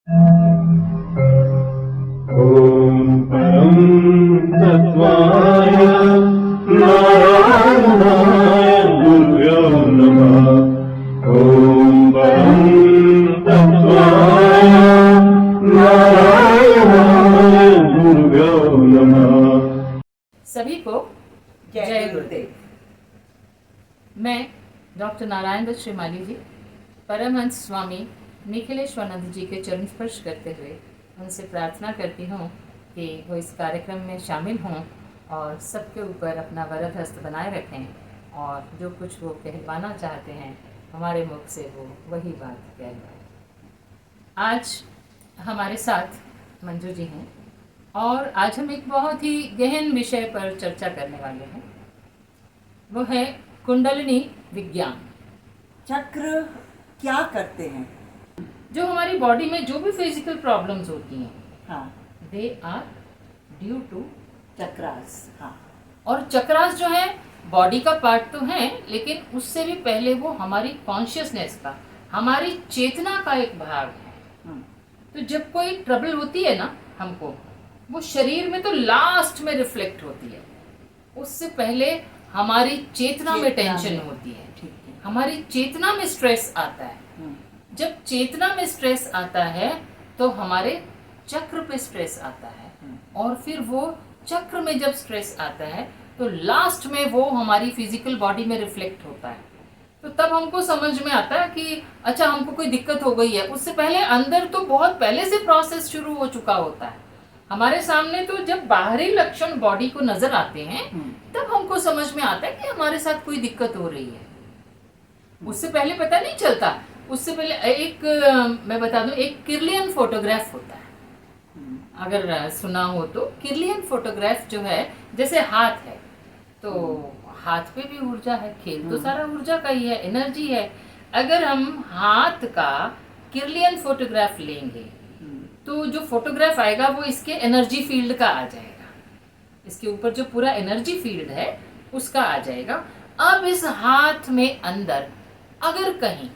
ॐ परं तत्त्वाय नारायणाय गुरुभ्यो नमः। ॐ परं तत्त्वाय नारायणाय गुरुभ्यो नमः। सभी को जय गुरुदेव। मैं डॉक्टर नारायण दत्त श्रीमाली जी परमहंस स्वामी निखिलेश्वरानंद जी के चरण स्पर्श करते हुए उनसे प्रार्थना करती हूँ कि वो इस कार्यक्रम में शामिल हों और सबके ऊपर अपना वरद हस्त बनाए रखें और जो कुछ वो कहलवाना चाहते हैं हमारे मुख से वो वही बात कहलवाएं। आज हमारे साथ मंजू जी हैं और आज हम एक बहुत ही गहन विषय पर चर्चा करने वाले हैं। वो है कुंडलिनी विज्ञान। चक्र क्या करते हैं? जो हमारी बॉडी में जो भी फिजिकल प्रॉब्लम्स होती हैं, हाँ, they are due to chakras. हाँ, और चक्रास जो है बॉडी का पार्ट तो है, लेकिन उससे भी पहले वो हमारी कॉन्शियसनेस का, हमारी चेतना का एक भाग है। तो जब कोई ट्रबल होती है ना हमको, वो शरीर में तो लास्ट में रिफ्लेक्ट होती है, उससे पहले हमारी चेतना में टेंशन होती है, हमारी चेतना में स्ट्रेस आता है। जब चेतना में स्ट्रेस आता है तो हमारे चक्र पे स्ट्रेस आता है, और फिर वो चक्र में जब स्ट्रेस आता है तो लास्ट में वो हमारी फिजिकल बॉडी में रिफ्लेक्ट होता है। तो तब हमको समझ में आता है कि अच्छा हमको कोई दिक्कत हो गई है। उससे पहले अंदर तो बहुत पहले से प्रोसेस शुरू हो चुका होता है। हमारे सामने तो जब बाहरी लक्षण बॉडी को नजर आते हैं तब हमको समझ में आता है कि हमारे साथ कोई दिक्कत हो रही है। उससे पहले पता नहीं चलता। उससे पहले एक मैं बता दूं, एक किर्लियन फोटोग्राफ होता है, अगर सुना हो तो। किर्लियन फोटोग्राफ जो है, जैसे हाथ है तो हाथ पे भी ऊर्जा है, खेल तो सारा ऊर्जा का ही है, एनर्जी है। अगर हम हाथ का किर्लियन फोटोग्राफ लेंगे तो जो फोटोग्राफ आएगा वो इसके एनर्जी फील्ड का आ जाएगा, इसके ऊपर जो पूरा एनर्जी फील्ड है उसका आ जाएगा। अब इस हाथ में अंदर अगर कहीं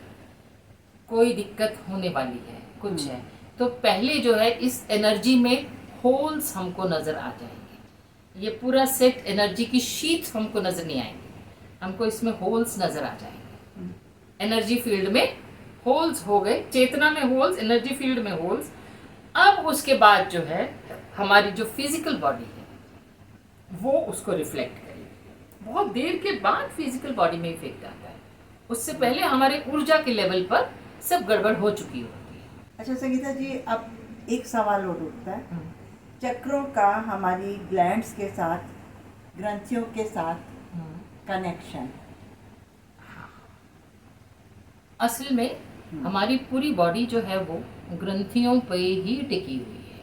कोई दिक्कत होने वाली है, कुछ है, तो पहले जो है इस एनर्जी में होल्स हमको नजर आ जाएंगे। ये पूरा सेट एनर्जी की शीट हमको नजर नहीं आएंगे, हमको इसमें होल्स नजर आ जाएंगे। एनर्जी फील्ड में होल्स हो गए, चेतना में होल्स, एनर्जी फील्ड में होल्स। अब उसके बाद जो है हमारी जो फिजिकल बॉडी है वो उसको रिफ्लेक्ट करेगी। बहुत देर के बाद फिजिकल बॉडी में इफेक्ट आता है, उससे पहले हमारे ऊर्जा के लेवल पर सब गड़बड़ हो चुकी होती है। अच्छा संगीता जी, अब एक सवाल और उठता है, चक्रों का हमारी ग्लैंड्स के साथ, ग्रंथियों के साथ कनेक्शन। असल में हमारी पूरी बॉडी जो है वो ग्रंथियों पे ही टिकी हुई है।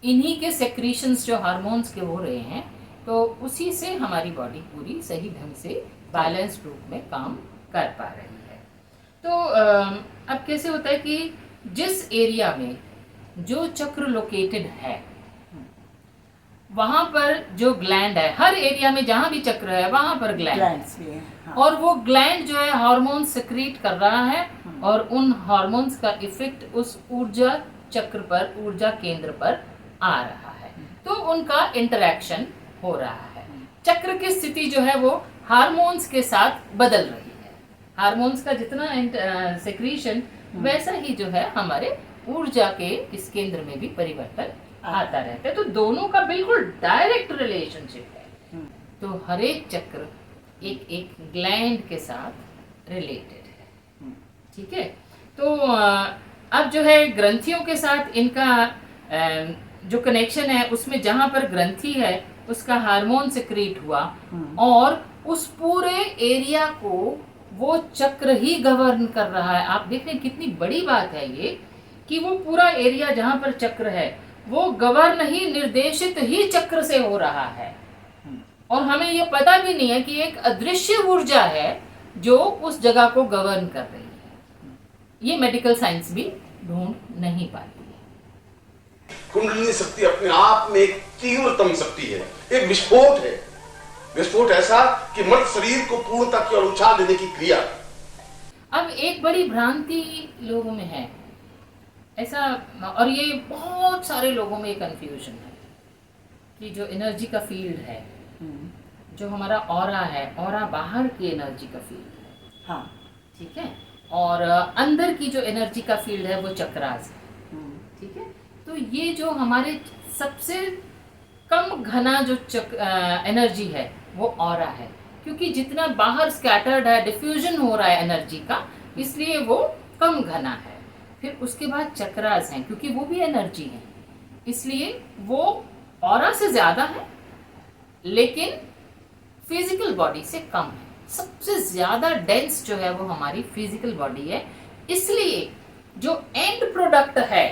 इन्हीं के सेक्रीशंस जो हार्मोन्स के हो रहे हैं, तो उसी से हमारी बॉडी पूरी सही ढंग से बैलेंस्ड रूप में काम कर पा रही है। तो अब कैसे होता है कि जिस एरिया में जो चक्र लोकेटेड है वहां पर जो ग्लैंड है, हर एरिया में जहां भी चक्र है वहां पर ग्लैंड है। हाँ। और वो ग्लैंड जो है हार्मोन सिक्रीट कर रहा है और उन हार्मोन्स का इफेक्ट उस ऊर्जा चक्र पर, ऊर्जा केंद्र पर आ रहा है, तो उनका इंटरेक्शन हो रहा है। चक्र की स्थिति जो है वो हार्मोन्स के साथ बदल रही है। हार्मोन्स का जितना सेक्रीशन वैसा ही जो है हमारे ऊर्जा के इस केंद्र में भी परिवर्तन आता रहता है। तो दोनों का बिल्कुल डायरेक्ट रिलेशनशिप है। तो हर एक चक्र एक एक ग्लैंड के साथ रिलेटेड है, ठीक है। तो अब जो है ग्रंथियों के साथ इनका जो कनेक्शन है, उसमें जहां पर ग्रंथि है उसका हार्मोन सिक्रीट हुआ और उस पूरे एरिया को वो चक्र ही गवर्न कर रहा है। आप देख रहे हैं कितनी बड़ी बात है ये, कि वो पूरा एरिया जहां पर चक्र है वो गवर्न ही, निर्देशित ही चक्र से हो रहा है। और हमें ये पता भी नहीं है कि एक अदृश्य ऊर्जा है जो उस जगह को गवर्न कर रही है। ये मेडिकल साइंस भी ढूंढ नहीं पाती है। कुंडलिनी शक्ति अपने आप में एक तीव्रतम शक्ति है, एक विस्फोट है। विस्फोट ऐसा कि मर्द शरीर को पूर्णता की ओर उछाल देने की क्रिया। अब एक बड़ी भ्रांति लोगों में है ऐसा। और ये बहुत सारे लोगों में कंफ्यूजन है कि जो एनर्जी का फील्ड है, जो हमारा ऑरा है, ऑरा बाहर की एनर्जी का फील्ड है, हाँ, ठीक है, और अंदर की जो एनर्जी का फील्ड है वो चक्रास है, ठीक है। तो ये जो हमारे सबसे कम घना जो एनर्जी है वो ऑरा है, क्योंकि जितना बाहर स्कैटर्ड है, डिफ्यूजन हो रहा है एनर्जी का, इसलिए वो कम घना है। फिर उसके बाद चक्रास हैं, क्योंकि वो भी एनर्जी है, इसलिए वो ऑरा से ज़्यादा है लेकिन फिजिकल बॉडी से कम है। सबसे ज़्यादा डेंस जो है वो हमारी फिजिकल बॉडी है, इसलिए जो एंड प्रोडक्ट है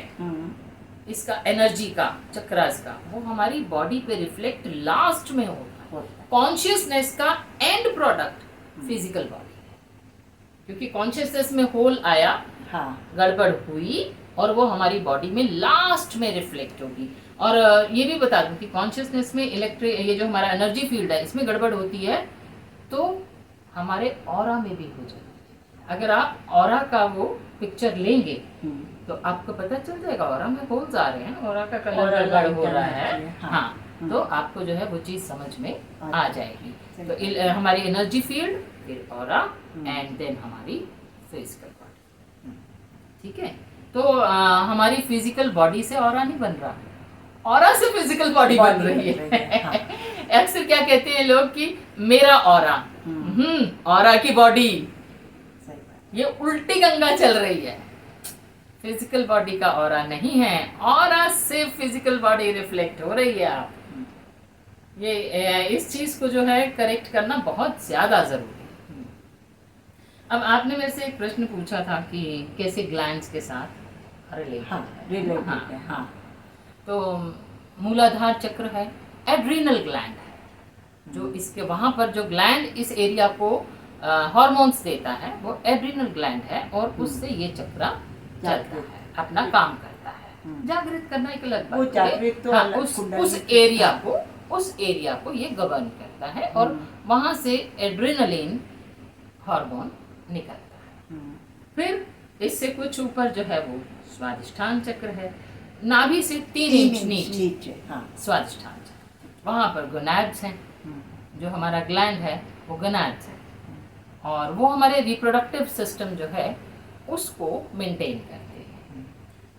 इसका एनर्जी का, चक्रास का, वो हमारी बॉडी पे रिफ्लेक्ट लास्ट में होता है। कॉन्शियसनेस का एंड प्रोडक्ट फिजिकल बॉडी है, क्योंकि कॉन्शियसनेस में होल आया, हाँ, गड़बड़ हुई और वो हमारी बॉडी में लास्ट में रिफ्लेक्ट होगी। और ये भी बता दूं कि कॉन्शियसनेस में ये जो हमारा एनर्जी फील्ड है इसमें गड़बड़ होती है तो हमारे ऑरा में भी हो जाती है। अगर आप ऑरा का वो पिक्चर लेंगे तो आपको पता चल जाएगा ऑरा में होल्स आ रहे हैं, ऑरा का कलर गड़बड़ हो रहा है, हाँ, तो आपको जो है वो चीज़ समझ में आ जाएगी। तो हमारी एनर्जी फील्ड, फिर ऑरा, एंड देन हमारी फिजिकल बॉडी, ठीक है। तो हमारी फिजिकल बॉडी से ऑरा नहीं बन रहा, ऑरा से फिजिकल बॉडी बन रही है। अक्सर क्या कहते हैं लोग कि मेरा ऑरा, ऑरा की बॉडी, ये उल्टी गंगा चल रही है। फिजिकल बॉडी का ऑरा नहीं है, ऑरा से फिजिकल बॉडी रिफ्लेक्ट हो रही है। आप ये इस चीज को जो है करेक्ट करना बहुत ज्यादा जरूरी है। अब आपने मेरे से एक प्रश्न पूछा था कि कैसे ग्लैंड्स के साथ रिलेटेड है। हाँ, तो मूलाधार चक्र है, एड्रीनल ग्लैंड है, जो इसके वहां पर जो ग्लैंड इस एरिया को हार्मोन्स देता है वो एड्रीनल ग्लैंड है, और उससे ये चक्र चलता है, अपना काम करता है। जागृत करना एक अलग बात है, तो हाँ, उस एरिया को ये गवर्न करता है, और वहां से एड्रेनलिन हार्मोन निकलता है। फिर इससे कुछ ऊपर जो है वो स्वादिष्ठान चक्र है, नाभि से 3 इंच नीचे, हाँ, स्वादिष्ठान चक्र, वहां पर गोनाड्स हैं, जो हमारा ग्लैंड है वो गोनाड्स है, और वो हमारे रिप्रोडक्टिव सिस्टम जो है उसको मेंटेन करते हैं।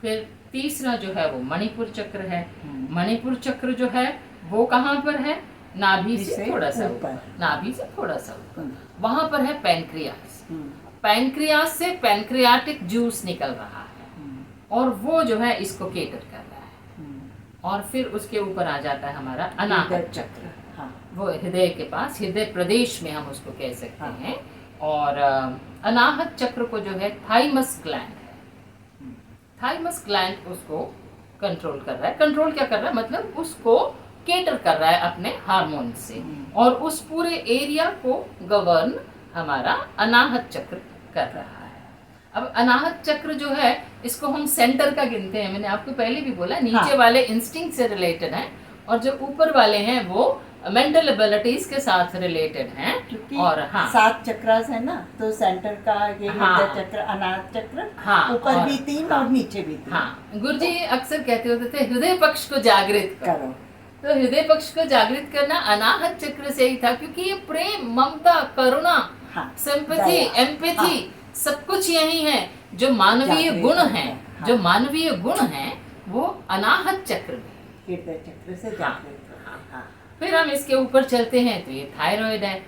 फिर तीसरा जो है वो मणिपुर चक्र है। मणिपुर चक्र जो है वो कहाँ पर है? नाभि से थोड़ा सा ऊपर, नाभि से थोड़ा सा ऊपर, वहां पर है पैनक्रियास। पैनक्रियास से पैनक्रियाटिक जूस निकल रहा है, और वो जो है इसको केटर कर रहा है। और फिर उसके ऊपर आ जाता है हमारा अनाहत चक्र, वो हृदय के पास, हृदय प्रदेश में हम उसको कह सकते हैं। और अनाहत चक्र को जो है थाइमस ग्लैंड है, थाइमस ग्लैंड उसको कंट्रोल कर रहा है। कंट्रोल क्या कर रहा है? मतलब उसको केटर कर रहा है अपने हार्मोन से, और उस पूरे एरिया को गवर्न हमारा अनाहत चक्र कर रहा है। अब अनाहत चक्र जो है इसको हम सेंटर का गिनते हैं। मैंने आपको पहले भी बोला, नीचे वाले इंस्टिंक्ट से रिलेटेड हैं, और जो ऊपर वाले हैं वो मेंटल एबिलिटीज के साथ रिलेटेड हैं। और हाँ, 7 चक्रास है ना, तो सेंटर का ये हृदय चक्र, अनाहत चक्र, ऊपर भी 3 और नीचे भी 3। हाँ, गुरुजी अक्सर कहते होते थे हृदय पक्ष को जागृत करो। तो हृदय पक्ष को जागृत करना अनाहत चक्र से ही था, क्योंकि ये प्रेम, ममता, करुणा, सिंपैथी, एम्पैथी, सब कुछ यही है। जो मानवीय गुण हैं, जो मानवीय गुण हैं वो अनाहत चक्र में, हृदय चक्र से जागृत। फिर हम इसके ऊपर चलते हैं तो ये थायराइड है।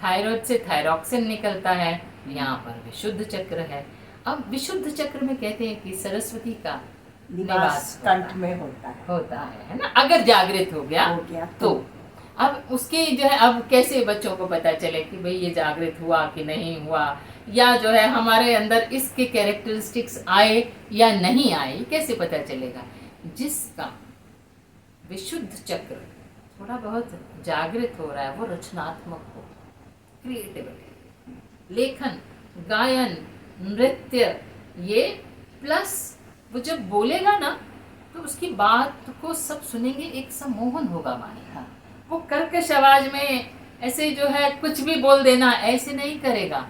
थायराइड से थायरॉक्सिन निकलता है, यहाँ पर विशुद्ध चक्र है। अब विशुद्ध चक्र में कहते हैं कि सरस्वती का निवास कंठ में होता है ना, अगर जागृत हो गया तो। अब उसके जो है, अब कैसे बच्चों को पता चले कि भाई ये जागृत हुआ कि नहीं हुआ, या जो है हमारे अंदर इसके कैरेक्टरिस्टिक्स आए या नहीं आए, कैसे पता चलेगा? जिसका विशुद्ध चक्र थोड़ा बहुत जागृत हो रहा है वो रचनात्मक हो, क्रिएटिविटी, लेखन, गायन, नृत्य, ये प्लस वो जब बोलेगा ना तो उसकी बात को सब सुनेंगे, एक सम्मोहन होगा मानेगा। वो कर्कश आवाज में ऐसे जो है कुछ भी बोल देना ऐसे नहीं करेगा,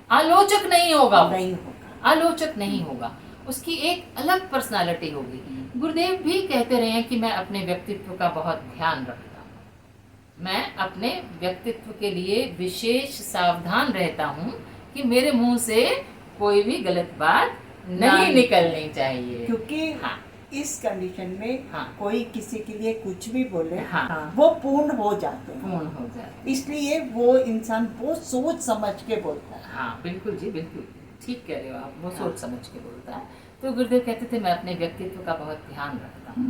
आलोचक नहीं होगा, आलोचक नहीं होगा। उसकी एक अलग पर्सनालिटी होगी। गुरुदेव भी कहते रहे हैं कि मैं अपने व्यक्तित्व का बहुत ध्यान रखता हूँ, मैं अपने व्यक्तित्व के लिए विशेष सावधान रहता हूँ कि मेरे मुंह से कोई भी गलत बात नहीं निकलनी चाहिए। क्योंकि हाँ, इस कंडीशन में हाँ, कोई किसी के लिए कुछ भी बोले, हाँ, वो पूर्ण हो जाते हैं। पूर्ण हो जाए। इसलिए वो इंसान बहुत सोच समझ के बोलता है। हाँ बिल्कुल जी, बिल्कुल ठीक कह रहे हो आप, वो सोच समझ के बोलता है। तो गुरुदेव कहते थे मैं अपने व्यक्तित्व का बहुत ध्यान रखता हूँ।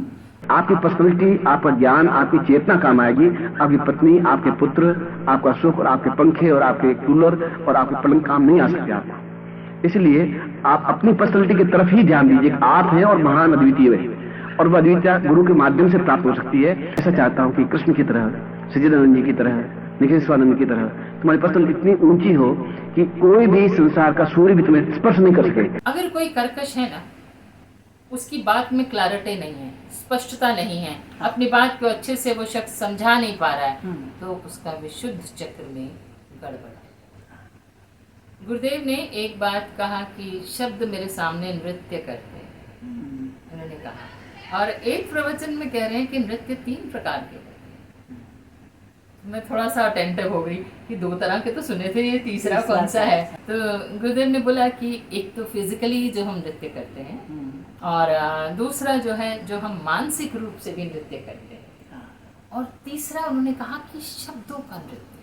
आपकी पर्सनैलिटी, आपका ज्ञान, आपकी चेतना काम आएगी। आपकी पत्नी, आपके पुत्र, आपका सुख और आपके पंखे और आपके कूलर और आपके पलंग काम नहीं आ सकते आप। इसलिए आप अपनी पर्सनैलिटी की तरफ ही ध्यान दीजिए। आप हैं और महान अद्वितीय है, और वह अद्वितीयता गुरु के माध्यम से प्राप्त हो सकती है। ऐसा चाहता हूँ कि कृष्ण की तरह, सच्चिदानंद जी की तरह, निखिलेश्वरानंद की तरह तुम्हारी पर्सनैलिटी इतनी ऊंची हो कि कोई भी संसार का सूर्य भी तुम्हें स्पर्श नहीं कर सके। अगर कोई कर्कश है ना, उसकी बात में क्लैरिटी नहीं है, स्पष्टता नहीं है, अपनी बात को अच्छे से वो शख्स समझा नहीं पा रहा है, तो उसका विशुद्ध चक्र में गड़बड़ है। गुरुदेव ने एक बात कहा कि शब्द मेरे सामने नृत्य करते हैं, उन्होंने कहा। और एक प्रवचन में कह रहे हैं कि नृत्य 3 प्रकार के होते हैं। मैं थोड़ा सा अटेंटिव हो गई कि 2 तरह के तो सुने थे, ये तीसरा कौन सा है। तो गुरुदेव ने बोला कि एक तो फिजिकली जो हम नृत्य करते हैं, और दूसरा जो है जो हम मानसिक रूप से भी नृत्य करते हैं, और तीसरा उन्होंने कहा कि शब्दों का नृत्य,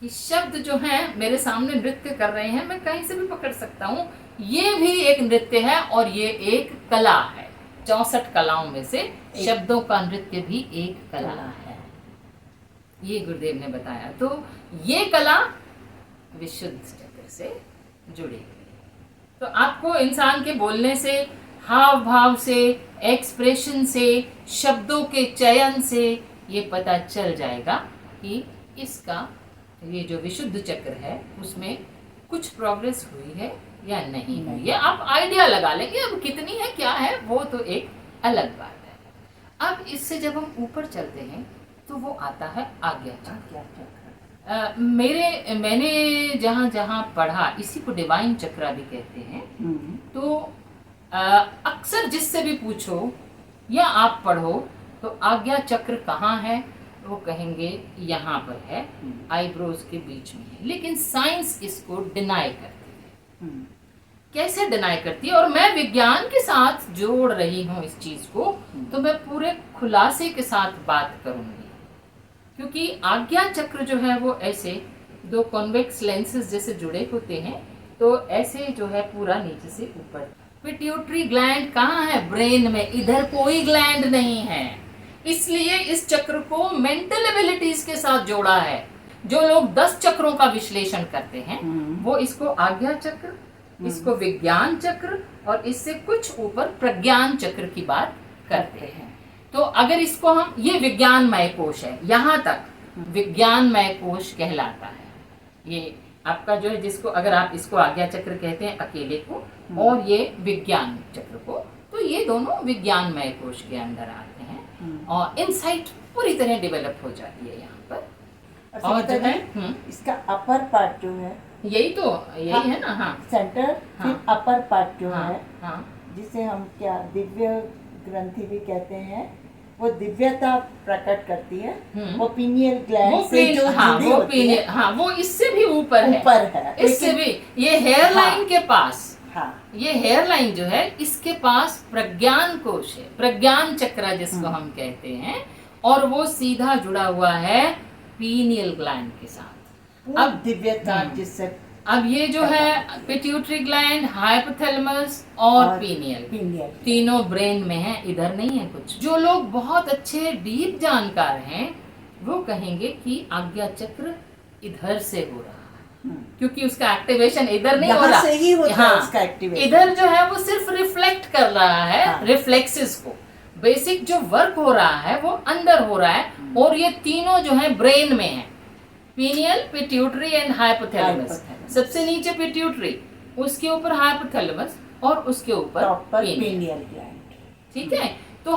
कि शब्द जो हैं मेरे सामने नृत्य कर रहे हैं, मैं कहीं से भी पकड़ सकता हूँ, ये भी एक नृत्य है और ये एक कला है। 64 कलाओं में से शब्दों का नृत्य भी एक कला है, ये गुरुदेव ने बताया। तो ये कला विशुद्ध चक्र से जुड़ी हुई। तो आपको इंसान के बोलने से, हाव भाव से, एक्सप्रेशन से, शब्दों के चयन से ये पता चल जाएगा कि इसका ये जो विशुद्ध चक्र है उसमें कुछ प्रोग्रेस हुई है या नहीं हुई है। आप आइडिया लगा लेंगे, अब कितनी है क्या है वो तो एक अलग बात है। अब इससे जब हम ऊपर चलते हैं तो वो आता है आज्ञा चक्र। मैंने जहाँ जहाँ पढ़ा, इसी को डिवाइन चक्रा भी कहते हैं। तो अक्सर जिससे भी पूछो या आप पढ़ो तो आज्ञा चक्र कहाँ है, वो कहेंगे यहाँ पर है, आईब्रोज के बीच में है। लेकिन साइंस इसको डिनाई करती है। कैसे डिनाई करती है, और मैं विज्ञान के साथ जोड़ रही हूँ इस चीज को, तो मैं पूरे खुलासे के साथ बात करूंगी। क्योंकि आज्ञा चक्र जो है वो ऐसे 2 कॉन्वेक्स लेंसेज जैसे जुड़े होते हैं, तो ऐसे जो है पूरा नीचे से ऊपर। पिट्यूटरी ग्लैंड कहाँ है? ब्रेन में। इधर कोई ग्लैंड नहीं है, इसलिए इस चक्र को मेंटल एबिलिटीज के साथ जोड़ा है। जो लोग 10 चक्रों का विश्लेषण करते हैं वो इसको आज्ञा चक्र, इसको विज्ञान चक्र, और इससे कुछ ऊपर प्रज्ञान चक्र की बात करते हैं। तो अगर इसको हम, ये विज्ञानमय कोश है, यहाँ तक विज्ञानमय कोश कहलाता है। ये आपका जो है, जिसको अगर आप इसको आज्ञा चक्र कहते हैं अकेले को, और ये विज्ञान चक्र को, तो ये दोनों विज्ञानमय कोश के अंदर आते हैं। और इनसाइट पूरी तरह डेवलप हो जाती है यहाँ पर। और जो है इसका अपर पार्ट जो है, यही तो यही है ना। हाँ, सेंटर, फिर अपर पार्ट जो है, हाँ, जिसे हम क्या दिव्य ग्रंथि भी कहते हैं, वो दिव्यता प्रकट करती है। वो पीनियल ग्लैंड से जो जुड़ी होती है, हाँ, वो इससे भी ऊपर है, इससे भी। ये हेयर लाइन के पास, हाँ, ये हेयर लाइन जो है इसके पास प्रज्ञान कोश है, प्रज्ञान चक्र जिसको हम कहते हैं, और वो सीधा जुड़ा हुआ है पीनियल ग्लैंड के साथ। अब दिव्यता जिससे, अब ये जो है पिट्यूटरी ग्लैंड, हाइपोथैलेमस और पीनियल, तीनों ब्रेन में है, इधर नहीं है कुछ। जो लोग बहुत अच्छे डीप जानकार हैं वो कहेंगे कि आज्ञा चक्र इधर से हो रहा है, क्योंकि उसका एक्टिवेशन इधर नहीं हो रहा, से ही होता है उसका एक्टिवेशन। इधर जो है वो सिर्फ रिफ्लेक्ट कर रहा है रिफ्लेक्सेस को। बेसिक जो वर्क हो रहा है वो अंदर हो रहा है, और ये तीनों जो है ब्रेन में है, पीनियल, पिट्यूटरी एंड हाइपोथैलेमस। सबसे नीचे पिट्यूटरी, उसके ऊपर हाइपोथैलेमस, और उसके ऊपर पीनियल ग्लैंड। ठीक है। तो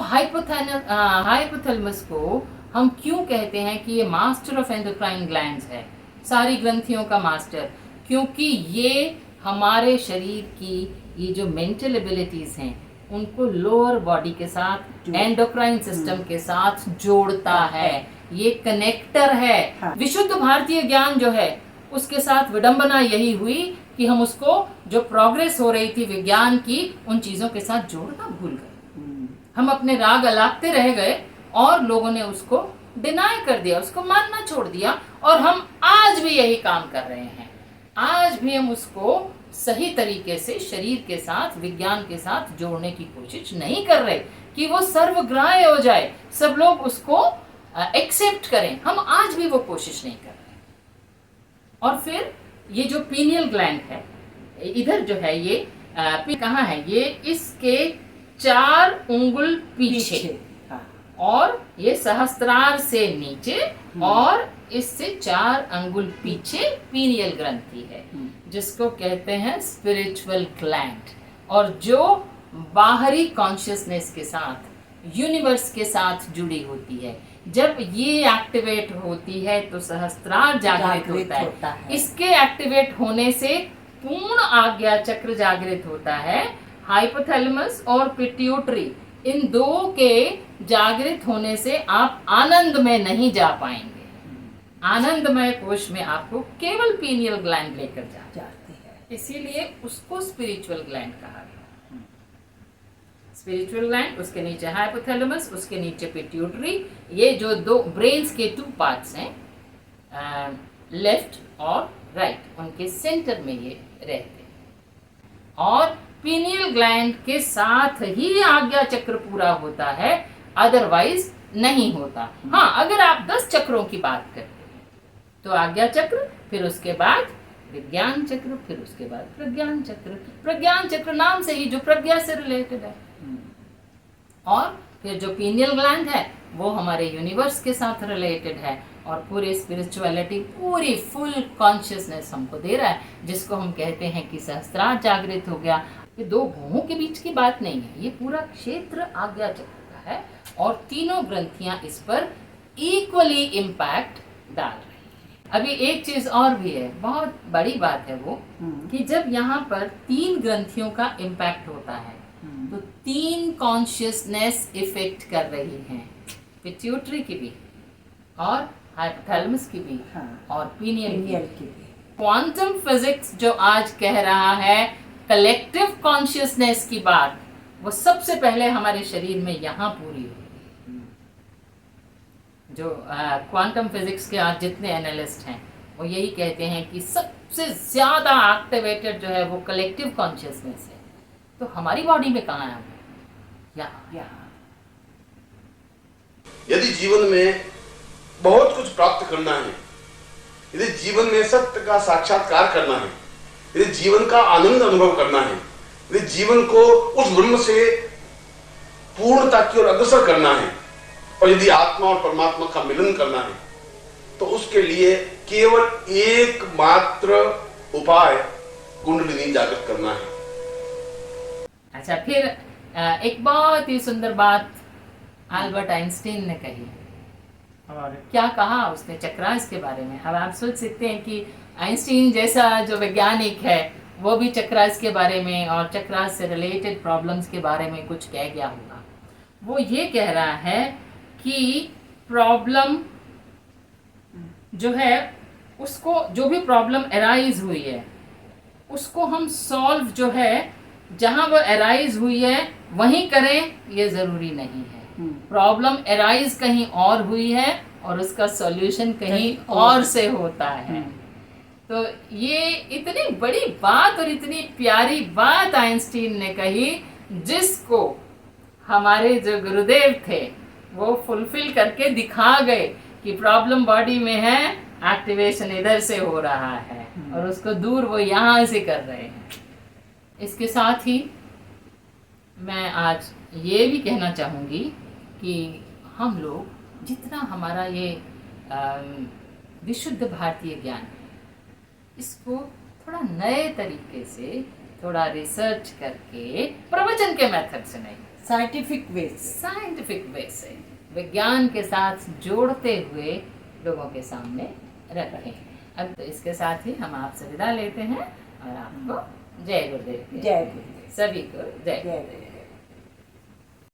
हाइपोथैलेमस को हम क्यों कहते हैं कि ये मास्टर ऑफ एंडोक्राइन ग्लैंड्स है, सारी ग्रंथियों का मास्टर? क्योंकि ये हमारे शरीर की ये जो मेंटल एबिलिटीज हैं उनको लोअर बॉडी के साथ, एंडोक्राइन सिस्टम के साथ जोड़ता है। ये कनेक्टर है। हाँ। विशुद्ध भारतीय ज्ञान जो है उसके साथ विडंबना यही हुई कि हम उसको जो प्रोग्रेस हो रही थी विज्ञान की उन चीजों के साथ जोड़ना भूल गए। हम अपने राग अलापते रह गए और लोगों ने उसको डिनाई कर दिया, उसको मानना छोड़ दिया, और हम आज भी यही काम कर रहे हैं। आज भी हम उसको सही तरीके से शरीर के साथ, विज्ञान के साथ जोड़ने की कोशिश नहीं कर रहे कि वो सर्वग्राह्य हो जाए, सब लोग उसको एक्सेप्ट करें। हम आज भी वो कोशिश नहीं कर रहे। और फिर ये जो पीनियल ग्लैंड है इधर जो है ये कहाँ है, ये इसके 4 उंगल पीछे हाँ। और ये सहस्त्रार से नीचे और इससे 4 अंगुल पीछे पीनियल ग्रंथि है, जिसको कहते हैं स्पिरिचुअल ग्लैंड, और जो बाहरी कॉन्शियसनेस के साथ, यूनिवर्स के साथ जुड़ी होती है। जब ये एक्टिवेट होती है तो सहस्त्रार जागृत होता है। इसके एक्टिवेट होने से पूर्ण आज्ञा चक्र जागृत होता है। हाइपोथैलेमस और पिट्यूटरी, इन दो के जागृत होने से आप आनंद में नहीं जा पाएंगे। आनंदमय कोश में आपको केवल पीनियल ग्लैंड लेकर जाती है, इसीलिए उसको स्पिरिचुअल ग्लैंड कहा गया। स्पिरिचुअल ग्लैंड, उसके नीचे हाइपोथैलेमस, उसके नीचे पिट्यूटरी। ये जो 2 ब्रेन्स के 2 पार्ट्स हैं, लेफ्ट और राइट, उनके सेंटर में ये रहते हैं। और पीनियल ग्लैंड के साथ ही आज्ञा चक्र पूरा होता है, अदरवाइज नहीं होता। हाँ, अगर आप 10 चक्रों की बात करते हैं तो आज्ञा चक्र, फिर उसके बाद विज्ञान चक्र, फिर उसके बाद प्रज्ञान चक्र। प्रज्ञान चक्र नाम से ही जो प्रज्ञा से रिलेटेड है। और फिर जो पीनियल ग्लैंड है वो हमारे यूनिवर्स के साथ रिलेटेड है, और पूरी स्पिरिचुअलिटी, पूरी फुल कॉन्शियसनेस हमको दे रहा है, जिसको हम कहते हैं कि सहस्त्रार जागृत हो गया। ये 2 भूहों के बीच की बात नहीं है, ये पूरा क्षेत्र आज्ञा चक्र का है, और तीनों ग्रंथियां इस पर इक्वली इम्पैक्ट डाल रही है। अभी एक चीज और भी है, बहुत बड़ी बात है वो, कि जब यहाँ पर 3 ग्रंथियों का इम्पैक्ट होता है तो 3 कॉन्शियसनेस इफेक्ट कर रही हैं, पिट्यूटरी की भी और हाइपोथैलेमस की भी, हाँ। और पीनियल की भी। क्वांटम फिजिक्स जो आज कह रहा है कलेक्टिव कॉन्शियसनेस की बात, वो सबसे पहले हमारे शरीर में यहाँ पूरी हुई। जो क्वांटम फिजिक्स के आज जितने एनालिस्ट हैं वो यही कहते हैं कि सबसे ज्यादा एक्टिवेटेड जो है वो कलेक्टिव कॉन्शियसनेस है। तो हमारी बॉडी में कहाँ है? यहाँ। यदि जीवन में बहुत कुछ प्राप्त करना है, यदि जीवन में सत्य का साक्षात्कार करना है, यदि जीवन का आनंद अनुभव करना है, यदि जीवन को उस ब्रह्म से पूर्णता की ओर अग्रसर करना है, और यदि आत्मा और परमात्मा का मिलन करना है, तो उसके लिए केवल एकमात्र उपाय कुंडलिनी जागृत करना है। अच्छा, फिर एक बहुत ही सुंदर बात अल्बर्ट आइंस्टीन ने कही। और क्या कहा उसने चक्रास के बारे में? अब आप सोच सकते हैं कि आइंस्टीन जैसा जो वैज्ञानिक है वो भी चक्रास के बारे में और चक्रास से रिलेटेड प्रॉब्लम्स के बारे में कुछ कह गया होगा। वो ये कह रहा है कि प्रॉब्लम जो है उसको, जो भी प्रॉब्लम अराइज हुई है उसको हम सॉल्व जो है जहां वो अराइज हुई है वहीं करें, ये जरूरी नहीं है। प्रॉब्लम अराइज कहीं और हुई है और उसका सॉल्यूशन कहीं और से होता है। तो ये इतनी बड़ी बात और इतनी प्यारी बात आइंस्टीन ने कही, जिसको हमारे जो गुरुदेव थे वो फुलफिल करके दिखा गए कि प्रॉब्लम बॉडी में है, एक्टिवेशन इधर से हो रहा है और उसको दूर वो यहाँ से कर रहे हैं। इसके साथ ही मैं आज ये भी कहना चाहूँगी कि हम लोग जितना हमारा ये विशुद्ध भारतीय ज्ञान है, इसको थोड़ा नए तरीके से, थोड़ा रिसर्च करके, प्रवचन के मेथड से नहीं, साइंटिफिक वे से विज्ञान के साथ जोड़ते हुए लोगों के सामने रखें। अब तो इसके साथ ही हम आपसे विदा लेते हैं और आपको जय गुरुदेव। जय गुरुदेव। सभी को जय जय गुरुदेव। गुरुदेव।